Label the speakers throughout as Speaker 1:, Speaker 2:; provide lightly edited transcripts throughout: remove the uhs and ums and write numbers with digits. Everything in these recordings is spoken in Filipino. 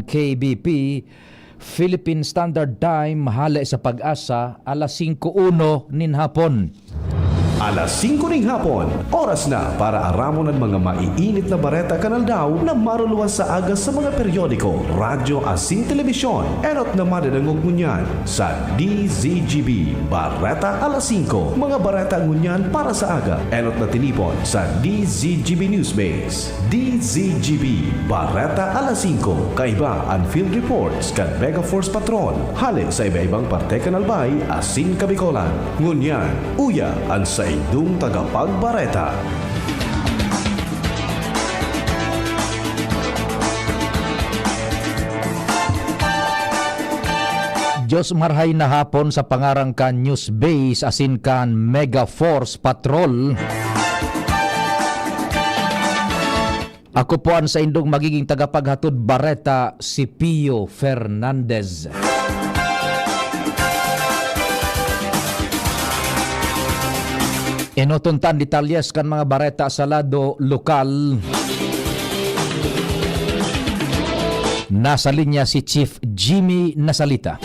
Speaker 1: KBP, Philippine Standard Time, hali sa Pag-asa, alas 5:01 nin hapon.
Speaker 2: Alas 5 ng hapon, oras na para aramon ang mga maiinit na bareta kanal daw na maruluan sa agas sa mga periodiko, radyo asin telebisyon. Erot na madadangog ngunyan sa DZGB Bareta alas 5. Mga bareta ngunyan para sa aga. Erot na tinipon sa DZGB Newsbase. DZGB Bareta alas 5. Kaiba ang field reports kan Mega Force Patrol. Hali sa iba-ibang parte kanalbay asin Kabikolan. Ngunyan, uya ang sa idong tagapagbareta.
Speaker 1: Diyos marhay na hapon sa pangarang kan News Base asin kan Mega Force Patrol. Ako po ang sa indong magiging tagapaghatod bareta si Pio Fernandez. Inotuntan detalyes kan mga bareta sa lado lokal. Nasa linya si Chief Jimmy Nasalita.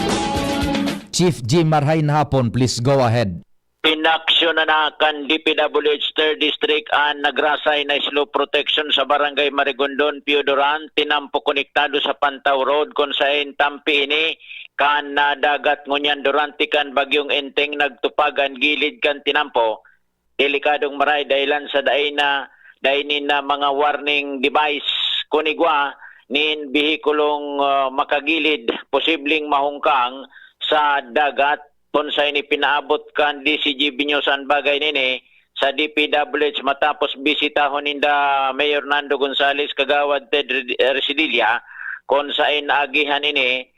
Speaker 1: Chief Jim, marhay na hapon, please go ahead.
Speaker 3: Inaksyon na kan DPWH 3rd District ang nagrasay na slow protection sa Barangay Marigondon, Piodoran, tinampo konektado sa Pantaw Road kung saan tampi ini kan dagat ngunyan durante kan bagyong enteng nagtupagan gilid kan tinampo. Delikadong maray dahilan sa dainin na mga warning device kunigwa nin bihikulong makagilid posibleng mahungkang sa dagat kung sa ini pinaabot kan DCGB News ang bagay nini sa DPWH matapos bisitahon ninda Mayor Nando Gonzales Kagawad Ted Residilia kung sa inagihan ini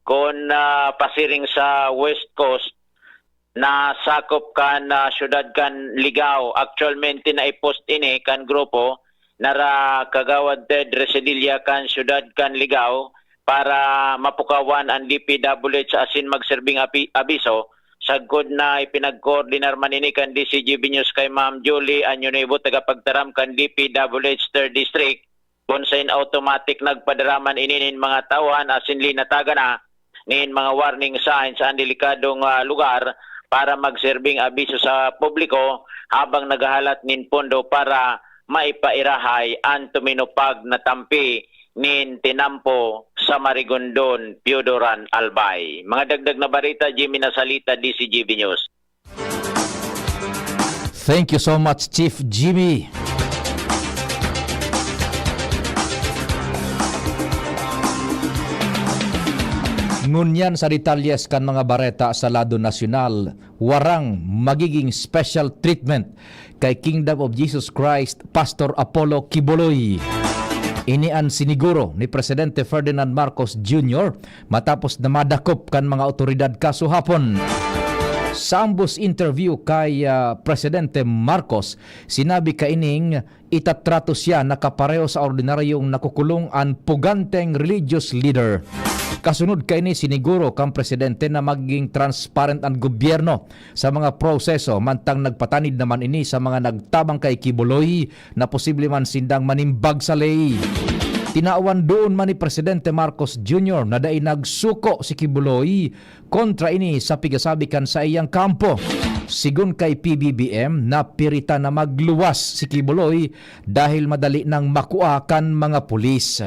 Speaker 3: kung pasiring sa West Coast na sakop kan syudad kan Ligao. Actualmente na i-post ini kan grupo nara Kagawad Ted Residilia kan syudad kan Ligao para mapukawan ang DPWH asin magserbing abiso. Sagod na ipinag-coordinar man ini kan DCGB News kay Ma'am Julie Anyonibo tagapagtaram kan DPWH 3rd District kung sa automatic nagpadaraman ini nin mga tawan asin linataga na nin mga warning signs sa delikadong lugar para magserbing abiso sa publiko habang naghahalat nin pondo para maipairahay ang tuminupag na tampi nin tinampo sa Marigondon, Piodoran, Albay. Mga dagdag na barita, Jimmy Nasalita, DCGB News.
Speaker 1: Thank you so much, Chief Jimmy. Ngunyan sa detalyes kan mga bareta sa lado nasyonal, warang magiging special treatment kay Kingdom of Jesus Christ Pastor Apollo Kibuloy. Ini ang siniguro ni Presidente Ferdinand Marcos Jr. matapos na madakop kan mga otoridad kaso hapon. Sa ambos interview kay Presidente Marcos, sinabi kaining itatrato siya nakapareho sa ordinaryong nakukulong ang puganteng religious leader. Kasunod kaini siniguro kang presidente na maging transparent ang gobyerno sa mga proseso mantang nagpatanid naman ini sa mga nagtabang kay Kibuloy na posible man sindang manimbag sa ley. Tinaawan doon man ni Presidente Marcos Jr. na dai nagsuko si Kibuloy kontra ini sa pigasabikan sa iyang kampo. Sigun kay PBBM, napirita na magluwas si Kibuloy dahil madali nang makuha kan mga pulis.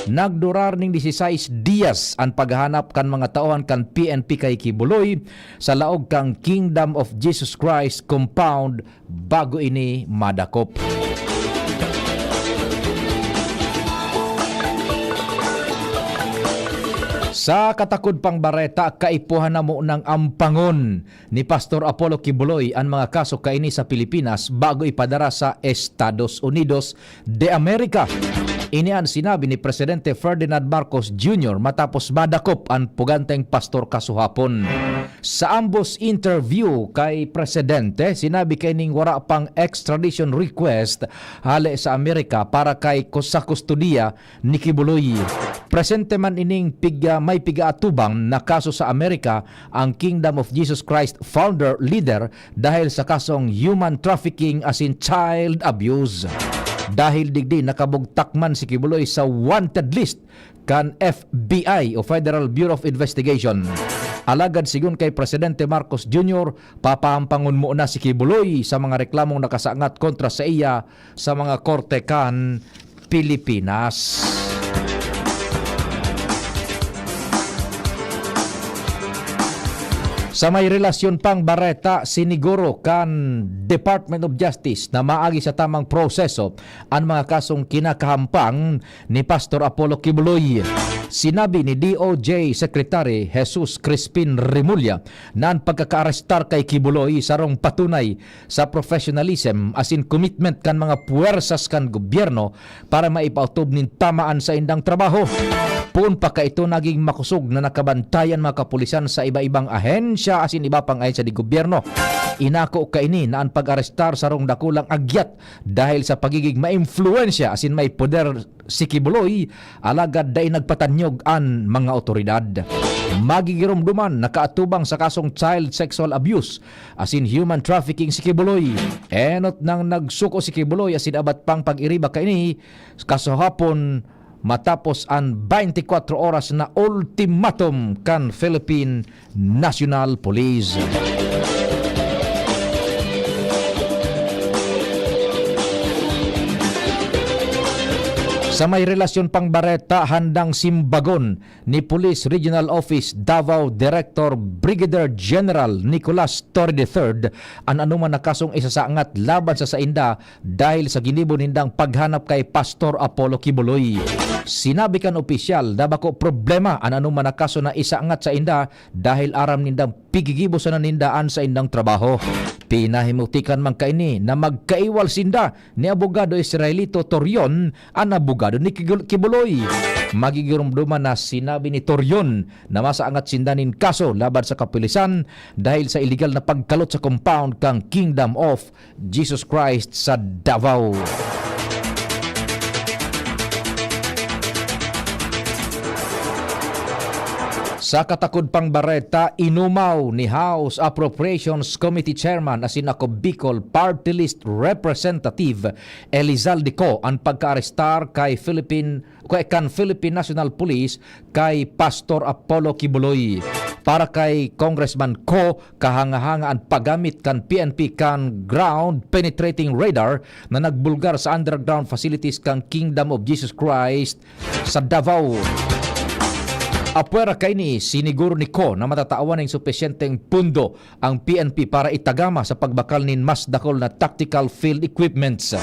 Speaker 1: Nagdurar ning 16 dias ang paghahanap kan mga tauhan kan PNP kay Kibuloy sa laog kang Kingdom of Jesus Christ compound bago ini madakop. Sa katakod pang bareta, kaipuhan na mo ng ampangon ni Pastor Apollo Kibuloy ang mga kaso kaini sa Pilipinas bago ipadara sa Estados Unidos de America. Ini ang sinabi ni Presidente Ferdinand Marcos Jr. matapos madakop ang puganteng pastor kasuhapon. Sa ambos interview kay Presidente, sinabi kaining wala pang extradition request hali sa Amerika para kay sa kustudiya ni Kibuloy. Presente man ining may pigaatubang na kaso sa Amerika ang Kingdom of Jesus Christ founder leader dahil sa kasong human trafficking as in child abuse. Dahil digdi nakabugtak man si Kibuloy sa wanted list kan FBI o Federal Bureau of Investigation. Alagad sigun kay Presidente Marcos Jr., papahampangon mo na si Kibuloy sa mga reklamong nakasangat kontra sa iya sa mga korte kan Pilipinas. Sa may relasyon pang bareta, siniguro kan Department of Justice na maagi sa tamang proseso ang mga kasong kinakahampang ni Pastor Apollo Kibuloy. Sinabi ni DOJ Secretary Jesus Crispin Remulla na ang pagkakaarestar kay Kibuloy sarong patunay sa professionalism as in commitment kan mga puwersas kan gobyerno para maipautob nin tamaan sa indang trabaho. Puun pa ka ito naging makusog na nakabantayan mga kapulisan sa iba-ibang ahensya asin iba pang ahensya di gobyerno. Inako kaini na ang pag-arestar sarong dakulang agyat dahil sa pagiging ma-influensya asin may poder si Kibuloy alagad day nagpatanyog an mga otoridad. Magigirumduman nakaatubang sa kasong child sexual abuse asin human trafficking si Kibuloy. Enot nang nagsuko si Kibuloy asin abat pang pag-iriba kaini kasahapon matapos ang 24 oras na ultimatum kan Philippine National Police. Sa may relasyon pang bareta, handang simbagon ni Police Regional Office Davao Director Brigadier General Nicolas Torre III ang anuman na kasong isasangat laban sa sainda dahil sa ginibon nindang paghanap kay Pastor Apollo Kibuloy. Sinabi kan opisyal na bako problema ang anuman na kaso na isaangat sa inda dahil aram nindang pigigibo sa nanindaan sa indang trabaho. Pinahimutikan man kaini na magkaiwal sinda ni abogado Israelito Torion ang abogado ni Kibuloy. Magigirumduman na sinabi ni Torion na masaangat sindanin kaso laban sa kapulisan dahil sa illegal na pagkalot sa compound kang Kingdom of Jesus Christ sa Davao. Sa katakod pang bareta, inumaw ni House Appropriations Committee Chairman asin ako Bicol Party List Representative Elizalde Co ang pagkaarestar kay Philippine National Police kay Pastor Apollo Kibuloy. Para kay Congressman Co, kahanga-hanga ang paggamit kan PNP kan ground penetrating radar na nagbulgar sa underground facilities kan Kingdom of Jesus Christ sa Davao. Apwera kay ni siniguro ni Ko na matatawan ng supesyenteng pundo ang PNP para itagama sa pagbakal nin mas dakol na tactical field equipments.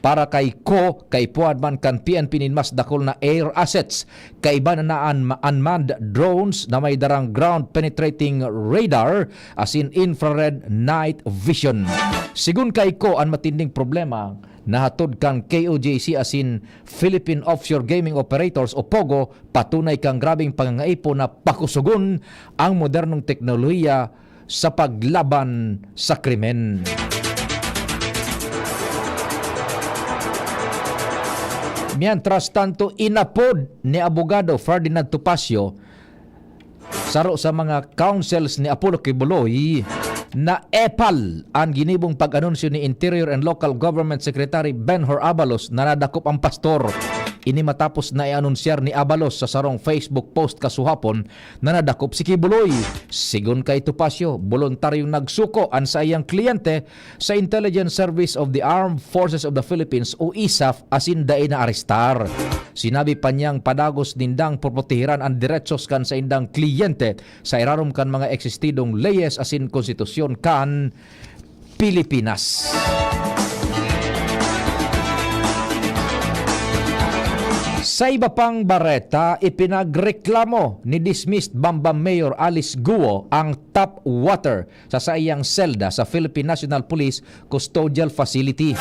Speaker 1: Para kay Ko, kay puadman kan PNP nin mas dakol na air assets, kay iba na unmanned drones na may darang ground penetrating radar as in infrared night vision. Sigun kay Ko ang matinding problema nahatod kang KOJC asin Philippine Offshore Gaming Operators o POGO patunay kang grabing pangangaipo na pakusugon ang modernong teknolohiya sa paglaban sa krimen. Mientras tanto, inapod ni abogado Ferdinand Topacio saro sa mga counsels ni Apollo Kibuloy na epal ang ginibong pag-anunsyo ni Interior and Local Government Secretary Benhur Abalos na nadakop ang pastor. Ini matapos na i-anunsyar ni Abalos sa sarong Facebook post kasuhapon na nadakop si Kibuloy. Sigun kay Topacio, voluntaryong nagsuko ang sa iyang kliyente sa Intelligence Service of the Armed Forces of the Philippines o ISAF asin daay na arestar. Sinabi pa niyang padagos nindang protehiran ang diretsos kan sa indang kliyente sa irarom kan mga eksistidong leyes asin konstitusyon kan Pilipinas. Sa iba pang bareta, ipinagreklamo ni dismissed Bambam Mayor Alice Guo ang tap water sa sayang selda sa Philippine National Police Custodial Facility.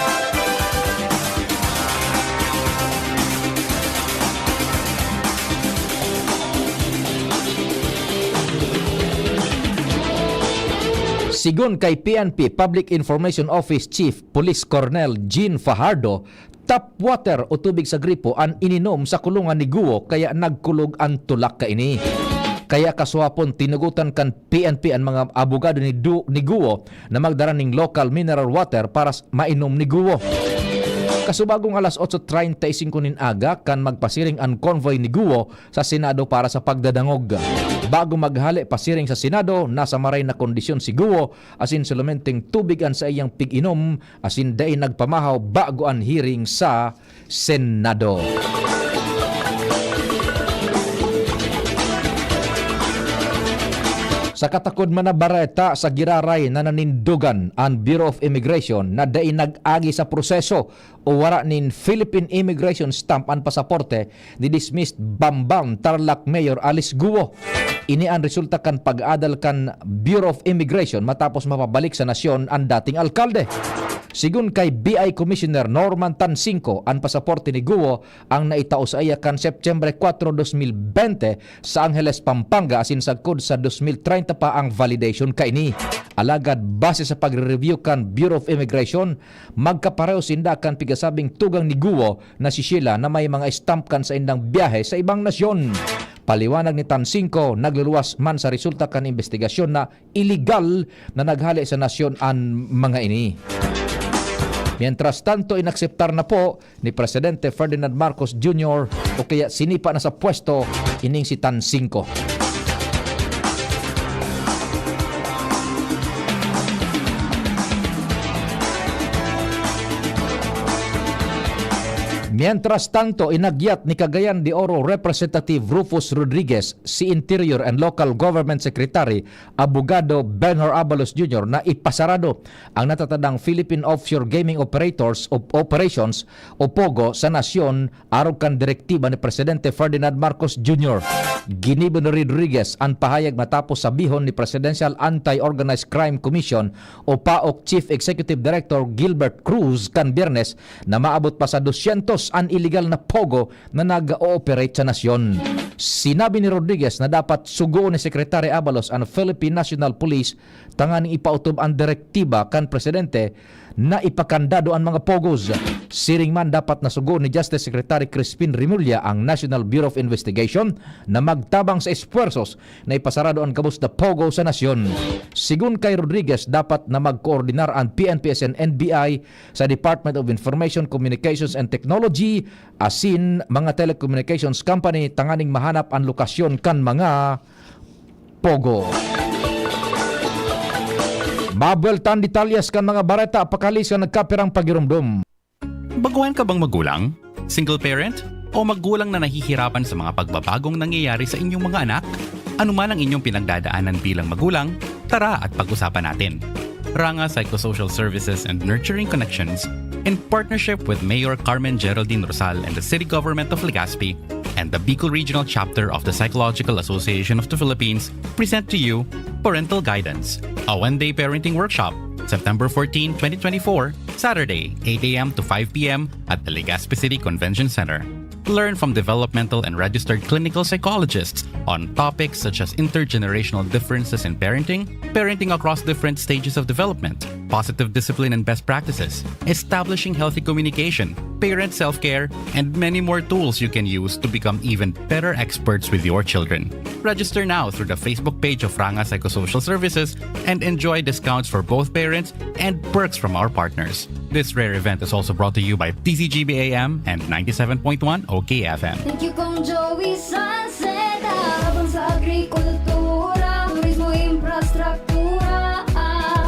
Speaker 1: Sigun kay PNP Public Information Office Chief Police Colonel Jean Fajardo, tap water o tubig sa gripo ang ininom sa kulungan ni Guo kaya nagkulog ang tulak kaini. Kaya kasuhapon tinugutan kan PNP ang mga abogado ni Guo na magdara ning local mineral water para mainom ni Guo. Kasubagong alas 8:35 nin aga kan magpasiring ang convoy ni Guo sa Senado para sa pagdadangog. Bago maghali pasiring sa Senado, nasa maray na kondisyon si Guo asin sulumenteng tubigan sa iyang pig-inom asin day nagpamahaw bago ang hearing sa Senado. Sa katakod man na bareta sa giraray na nanindugan ang Bureau of Immigration na dai nag-agi sa proseso o wara nin Philippine Immigration Stamp ang pasaporte ni dismissed Bambang Tarlac Mayor Alice Guo. Ini ang resulta kan pag-adal kan Bureau of Immigration matapos mapabalik sa nasyon ang dating alkalde. Sigun kay BI Commissioner Norman Tansinco, ang pasaporte ni Guo ang naitao sa iya kan September 4, 2020 sa Angeles, Pampanga asin sagkod sa 2030 pa ang validation kaini. Alagad base sa pagre-review kan Bureau of Immigration, magkapareho sinda kan pigasabing tugang ni Guo na si Sheila na may mga stamp kan sa indang biyahe sa ibang nasyon. Paliwanag ni Tansinco, nagluluwas man sa resulta kan investigasyon na illegal na naghali sa nasyon ang mga ini. Mientras tanto, inakseptar na po ni Presidente Ferdinand Marcos Jr. o kaya sinipa na sa pwesto ining si Tansinco. Mientras tanto, inagyat ni Cagayan de Oro Representative Rufus Rodriguez si Interior and Local Government Secretary Abogado Benhur Abalos Jr. na ipasarado ang natatadang Philippine Offshore Gaming Operations o POGO sa nasyon arog kan direktiba ni Presidente Ferdinand Marcos Jr. Ginibo ni Rodriguez ang pahayag matapos sabihon ni Presidential Anti-Organized Crime Commission o PAOC Chief Executive Director Gilbert Cruz kan Biyernes na maabot pa sa 200 ang illegal na pogo na nag-ooperate sa nasyon. Sinabi ni Rodriguez na dapat sugo ni Secretary Abalos ang Philippine National Police tanganing ipautob ang direktiba kan presidente na ipakandado ang mga pogos. Siring man dapat nasugo ni Justice Secretary Crispin Rimulya ang National Bureau of Investigation na magtabang sa esfuerzos na ipasarado ang kabus na pogo sa nasyon. Sigun kay Rodriguez, dapat na magkoordinar ang PNPS and NBI sa Department of Information, Communications and Technology asin mga telecommunications company tanganing mahanap ang lokasyon kan mga pogo. Mabueltan detalyas kan mga bareta pakalis kan nagkapirang pagirumdum.
Speaker 4: Baguhan ka bang magulang? Single parent? O magulang na nahihirapan sa mga pagbabagong nangyayari sa inyong mga anak? Ano man ang inyong pinagdadaanan bilang magulang, tara at pag-usapan natin. Ranga Psychosocial Services and Nurturing Connections, in partnership with Mayor Carmen Geraldine Rosal and the City Government of Legazpi and the Bicol Regional Chapter of the Psychological Association of the Philippines, present to you Parental Guidance, a one-day parenting workshop, September 14, 2024, Saturday, 8 a.m. to 5 p.m. at the Legazpi City Convention Center. Learn from developmental and registered clinical psychologists on topics such as intergenerational differences in parenting, parenting across different stages of development, positive discipline and best practices, establishing healthy communication, parent self-care, and many more tools you can use to become even better experts with your children. Register now through the Facebook page of Ranga Psychosocial Services and enjoy discounts for both parents and perks from our partners. This rare event is also brought to you by DCGBAM and 97.1 OKFM.
Speaker 5: Thank you kong Joey Salceda. Habang sa agrikultura, turismo, infrastruktura,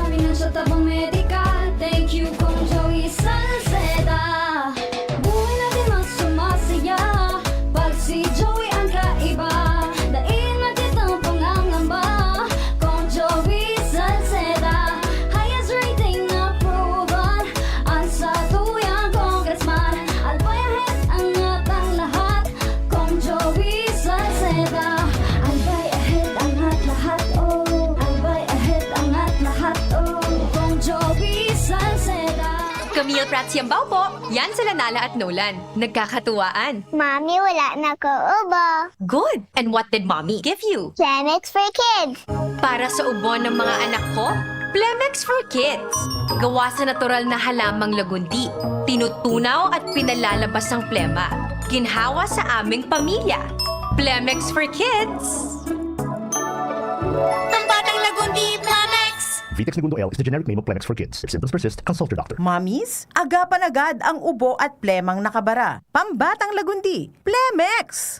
Speaker 5: financial tabang medical. Thank you kong Joey Salceda. Buhay natin mas sumasaya pag si Joey ang kaiba. Daig natin ang pangangamba kong Joey Salceda. Highest rating na proven ang sa tuyang congressman. Albayahit ang atang lahat kong Joey Salceda. Albay ahead ang at lahat, oh. Albay ahead ang at lahat, oh. Kong Joey Salceda.
Speaker 6: Camille Prats Yambaw po. Yan sila Nala at Nolan. Nagkakatuwaan.
Speaker 7: Mommy, wala na ko ubo.
Speaker 6: Good! And what did Mommy give you?
Speaker 7: Plemex for kids.
Speaker 6: Para sa ubo ng mga anak ko, Plemex for Kids. Gawa sa natural na halamang lagundi. Tinutunaw at pinalalabas ang plema. Ginhawa sa aming pamilya. Plemex for Kids.
Speaker 7: Ang batang lagundi, Plemex.
Speaker 8: Vitex Segundo L is the generic name of Plemix for kids. If symptoms persist, consult your doctor.
Speaker 9: Mommies, agapan agad ang ubo at plemang nakabara. Pambatang lagundi, Plemex!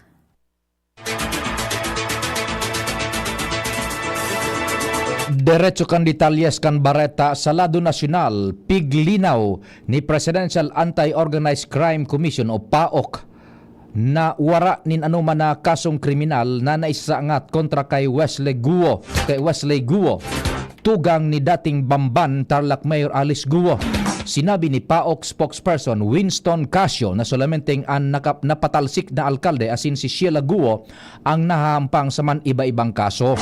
Speaker 1: Diretso kan detalyes kan bareta sa lado nasyonal, piglinaw ni Presidential Anti-Organized Crime Commission o PAOK na wara nin anuman na kasong kriminal na naisaangat kontra kay Wesley Guo. Tugang ni dating Bamban Tarlac Mayor Alice Guo. Sinabi ni PAOK spokesperson Winston Casio na solamenteng ang napatalsik na alkalde asin si Sheila Guo ang nahahampang sa man iba-ibang kaso.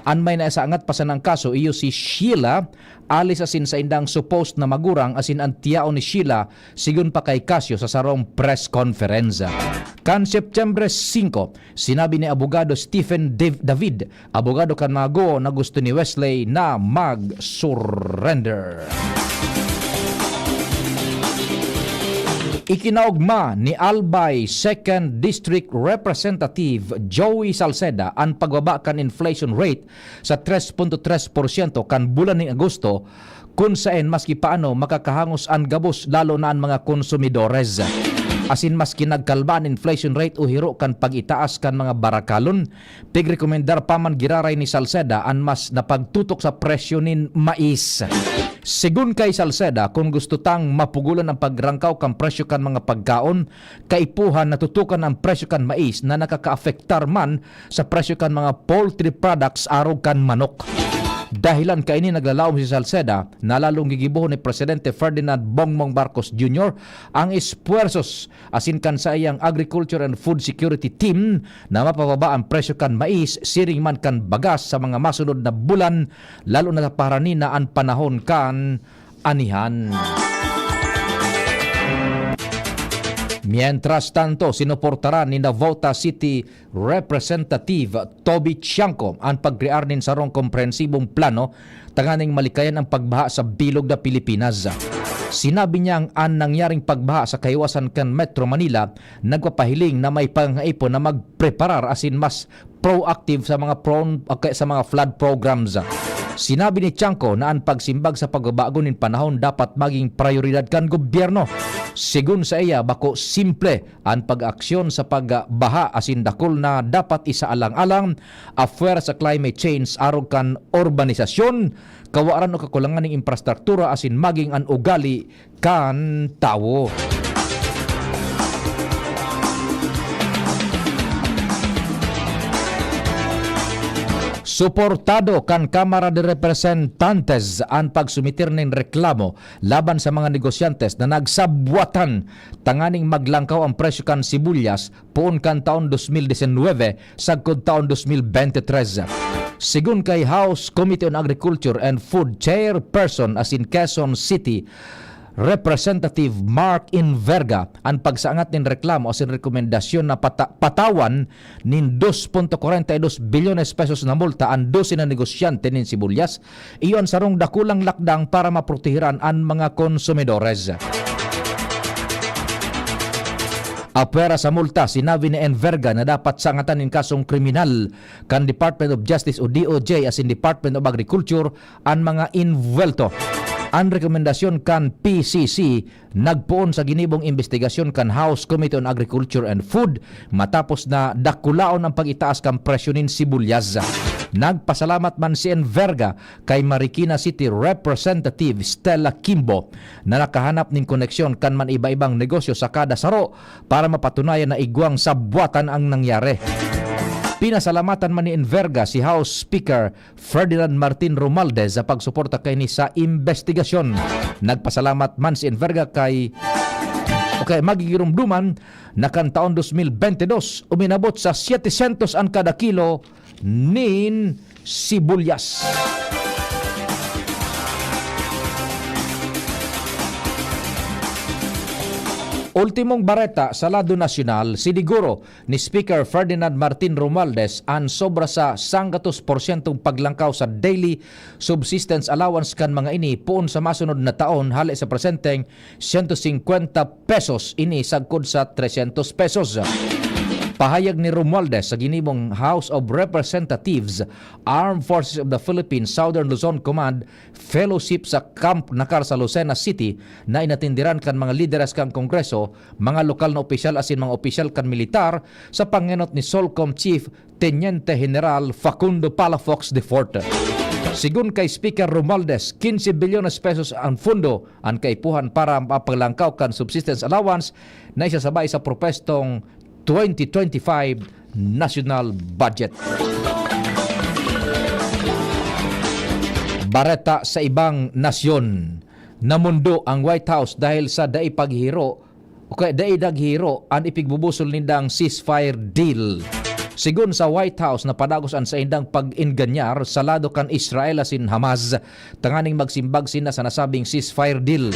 Speaker 1: An may naisaangat pa sa ng kaso iyo si Sheila alis asin sa indang supposed na magurang asin ang tiyao ni Sheila sigun pa kay Casio sa sarong press conference. Kan September 5, sinabi ni abogado Stephen David, abogado kan mga Guo na gusto ni Wesley na mag-surrender. Ikinaugma ni Albay 2nd District Representative Joey Salceda ang pagbaba kan inflation rate sa 3.3% kan bulan ni Agosto kung saan maski paano makakahangos ang gabos lalo na ang mga konsumidores. Asin maski nagkalbaan inflation rate o hiro kan pag-itaas kan mga barakalon, pigrekomendar pa man giraray ni Salceda ang mas napagtutok sa presyo nin mais. Sigun kay Salceda, kung gusto tang mapugulan ang pagrangkaw kan presyo kan mga pagkaon, kaipuhan natutukan ang presyo kan mais na nakaka-afektar man sa presyo kan mga poultry products arog kan manok. Dahilan kaini naglalaom si Salceda na lalong gigibuhon ni Presidente Ferdinand Bongbong Marcos Jr. ang espuersos asin kan sa iyang Agriculture and Food Security Team na mapababa ang presyo kan mais siring man kan bagas sa mga masunod na bulan lalo na parani na ang panahon kan anihan. Mientras tanto, sinuportaran ni Navota City Representative Toby Tiangco ang pagkrear nin sarong komprehensibong plano tanganing malikayan ang pagbaha sa bilog na Pilipinas. Sinabi niyang ang nangyaring pagbaha sa kaiwasan kan Metro Manila nagpapahiling na may pangaipon na magpreparar asin mas proactive sa mga flood programs. Sinabi ni Tiangco na ang pagsimbag sa pagbabago nin panahon dapat maging prioridad kan gobyerno. Sigun sa iya, bako simple ang pag-aksyon sa pagbaha asin dakol na dapat isaalang-alang affair sa climate change arog kan urbanisasyon, kawaran o kakulangan ng infrastruktura asin maging ang ugali kan tawo. Suportado kan Kamara de Representantes ang pagsumitir ng reklamo laban sa mga negosyantes na nagsabwatan tanganing maglangkaw ang presyo kan sibuyas poon kan taon 2019 sagkod taon 2023. Sigun kay House Committee on Agriculture and Food Chairperson as in Quezon City, Representative Mark Inverga, ang pagsaangat nin reklamo o sin rekomendasyon na patawan nin 2.42 bilyones pesos na multa ang 12 na negosyante nin sibuyas, iyon sarong dakulang lakdang para maprotehiran ang mga konsumidores. Apera sa multa, sinabi ni Enverga na dapat sangatan ng kasong kriminal kan Department of Justice o DOJ as in Department of Agriculture ang mga invuelto. Ang rekomendasyon kan PCC nagpuon sa ginibong investigasyon kan House Committee on Agriculture and Food matapos na dakulaon ang pag-itaas kan presyo nin sibuyas. Nagpasalamat man si Enverga kay Marikina City Representative Stella Kimbo na nakahanap ning koneksyon kan man iba-ibang negosyo sa kada saro para mapatunayan na igwang sabwatan ang nangyari. Pinasalamatan man ni Enverga si House Speaker Ferdinand Martin Romualdez sa pagsuporta kay ni sa investigasyon. Nagpasalamat man si Enverga kay magigirumduman na kan taon 2022 uminabot sa 700 ang kada kilo nin sibuyas. Ultimong bareta sa lado nasyonal, siniguro ni Speaker Ferdinand Martin Romualdez ang sobra sa 100% paglangkaw sa daily subsistence allowance kan mga ini puon sa masunod na taon hali sa presenteng 150 pesos ini sagkod sa 300 pesos. Pahayag ni Romualdez sa ginibong House of Representatives, Armed Forces of the Philippines Southern Luzon Command Fellowship sa Camp Nakar sa Lucena City na inatindiran kan mga lideres kan Kongreso, mga lokal na opisyal asin mga opisyal kan militar sa pangenot ni Solcom Chief Teniente General Facundo Palafox IV. Sigun kay Speaker Romualdez, 15 bilyones pesos ang fundo ang kaipuhan para mapaglangkaw kan subsistence allowance na isasabay sa propestong 2025 national budget. Bareta sa ibang nasyon, namundo ang White House dahil sa dai paghiro o kaya dai daghiro ang ipigbubusol nindang ceasefire deal. Sigun sa White House na padagosan sa indang pag-inganyar sa lado kan Israel asin Hamas, tanganing magsimbag sina sa nasabing ceasefire deal.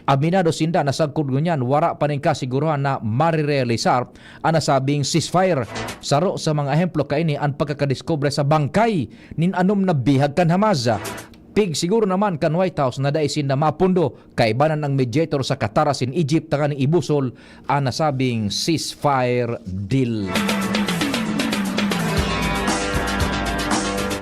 Speaker 1: Aminado sinda na sagkod ngunyan wara pa ning kasiguruhan na marirealisar ang nasabing ceasefire. Saro sa mga ehemplo kaini ang pagkakadiskubre sa bangkay nin anom na bihag kan Hamas. Pig siguro naman kan White House na daisin na mapundo kaibanan ang mediator sa Qatar asin Egypt tanganing ibusol ang nasabing ceasefire deal.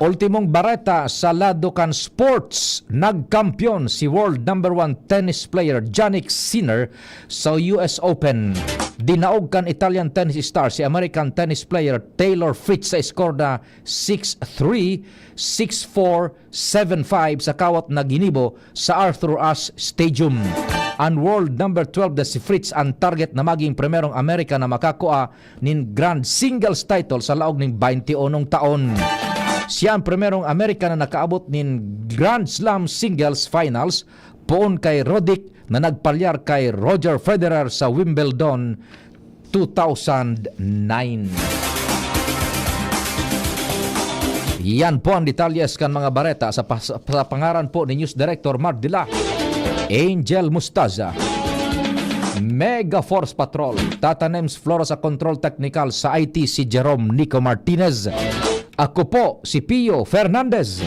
Speaker 1: Ultimong bareta sa lado kan sports, nagkampiyon si world number 1 tennis player Jannik Sinner sa US Open. Dinaog kan Italian tennis star si American tennis player Taylor Fritz sa score na 6-3, 6-4, 7-5 sa kawat na ginibo sa Arthur Ashe Stadium. Ang world number 12 na si Fritz ang target na maging primerong Amerika na makakuha nin Grand Singles title sa laog ning 21 taon. Siya ang primerong Amerika na nakaabot nin Grand Slam Singles Finals poon kay Roddick na nagpalyar kay Roger Federer sa Wimbledon 2009. Yan po ang detalyes kan mga bareta sa pangaran po ni News Director Mark Dila, Angel Mustaza, Mega Force Patrol, Tata Nems Flora sa Control Technical, sa IT si Jerome Nico Martinez. Ako po si Pio Fernandez.